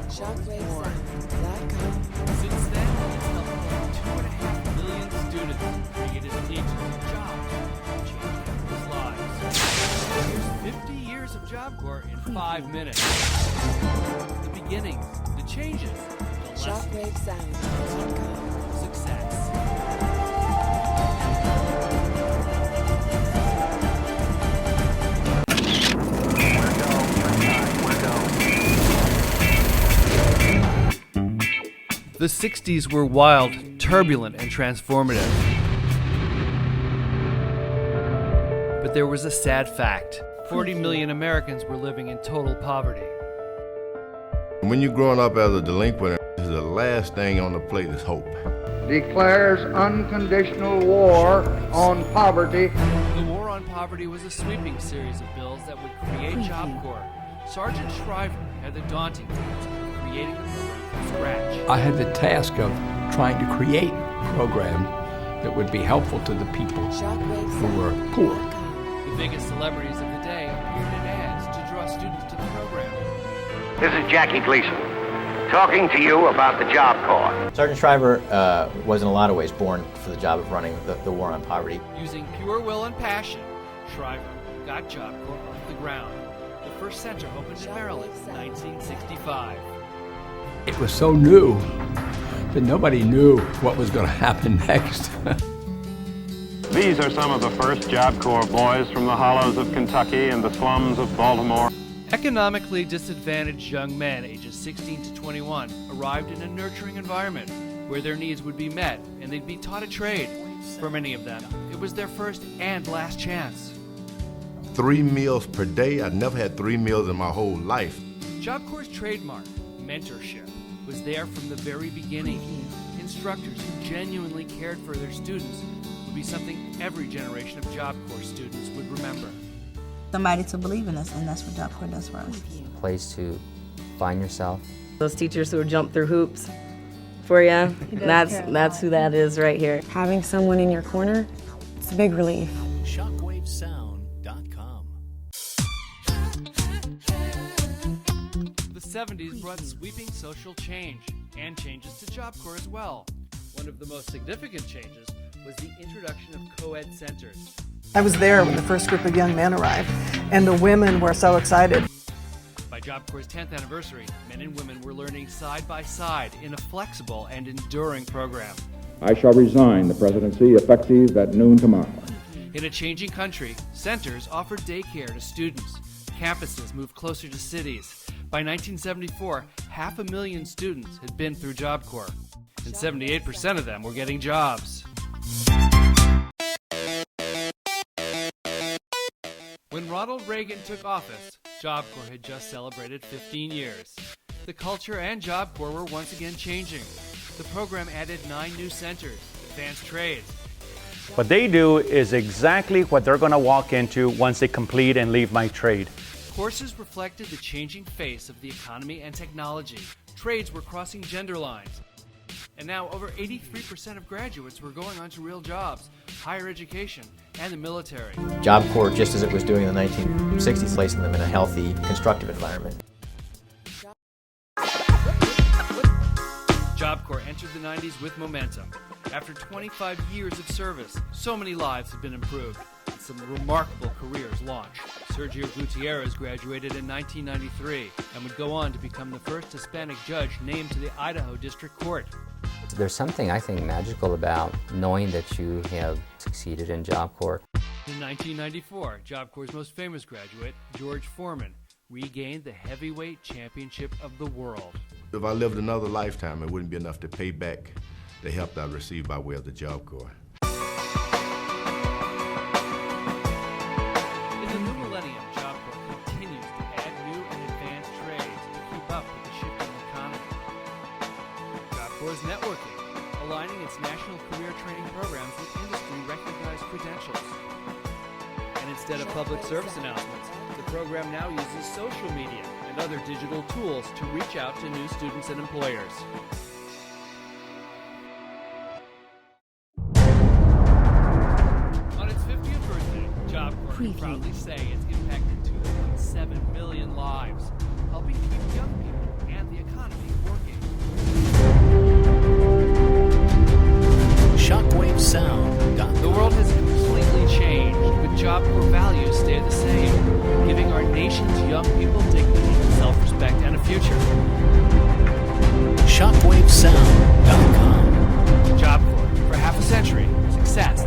ShockwaveSound.com. Since then, it's helped over 2.5 million students, created legions of jobs, and changed people's lives. Here's 50 years of Job Corps in 5 minutes. The beginnings, the changes, the lessons, ShockwaveSound.com. success. The 60s were wild, turbulent, and transformative. But there was a sad fact. 40 million Americans were living in total poverty. When you're growing up as a delinquent, the last thing on the plate is hope. Declares unconditional war on poverty. The War on Poverty was a sweeping series of bills that would create Job Corps. Sergeant Shriver had the daunting task of creating the program from scratch. I had the task of trying to create a program that would be helpful to the people who were poor. ShockwaveSound.com. The biggest celebrities of the day appeared in ads to draw students to the program. This is Jackie Gleason, talking to you about the Job Corps. Sergeant Shriver was in a lot of ways born for the job of running the war on poverty. Using pure will and passion, Shriver got Job Corps off the ground. The first center opened in Maryland in 1965. It was so new that nobody knew what was going to happen next. These are some of the first Job Corps boys from the hollows of Kentucky and the slums of Baltimore. Economically disadvantaged young men ages 16 to 21 arrived in a nurturing environment where their needs would be met and they'd be taught a trade. For many of them, it was their first and last chance. 3 meals per day. I never had 3 meals in my whole life. Job Corps' trademark, mentorship, was there from the very beginning. Instructors who genuinely cared for their students would be something every generation of Job Corps students would remember. Somebody to believe in us, and that's what Job Corps does for us. A place to find yourself. Those teachers who jump through hoops for you, that's who that is right here. Having someone in your corner, it's a big relief. ShockwaveSound.com. The 70s brought sweeping social change and changes to Job Corps as well. One of the most significant changes was the introduction of co-ed centers. I was there when the first group of young men arrived, and the women were so excited. By Job Corps' 10th anniversary, men and women were learning side by side in a flexible and enduring program. I shall resign the presidency effective at noon tomorrow. In a changing country, centers offered daycare to students. Campuses moved closer to cities. By 1974, 500,000 students had been through Job Corps, and 78% of them were getting jobs. When Ronald Reagan took office, Job Corps had just celebrated 15 years. The culture and Job Corps were once again changing. The program added 9 new centers, advanced trades. What they do is exactly what they're going to walk into once they complete and leave my trade. Courses reflected the changing face of the economy and technology. Trades were crossing gender lines. And now over 83% of graduates were going on to real jobs, higher education, and the military. Job Corps, just as it was doing in the 1960s, placing them in a healthy, constructive environment. Job Corps entered the 90s with momentum. After 25 years of service, so many lives have been improved, and some remarkable careers launched. Sergio Gutierrez graduated in 1993 and would go on to become the first Hispanic judge named to the Idaho District Court. There's something, I think, magical about knowing that you have succeeded in Job Corps. In 1994, Job Corps' most famous graduate, George Foreman, regained the heavyweight championship of the world. If I lived another lifetime, it wouldn't be enough to pay back the help I received by way of the Job Corps. In the new millennium, Job Corps continues to add new and advanced trades to keep up with the shifting economy. Job Corps is networking, aligning its national career training programs with industry-recognized credentials. And instead of public service announcements, the program now uses social media and other digital tools to reach out to new students and employers. On its 50th birthday, Job Corps can proudly say it's impacted 2.7 million lives, helping keep young people and the the economy working. Shockwave The world has completely changed, but Job Corps values stay the same, giving our nation's young people dignity, self-respect, and a future. Shockwavesound.com. Job Corps, for half a century, success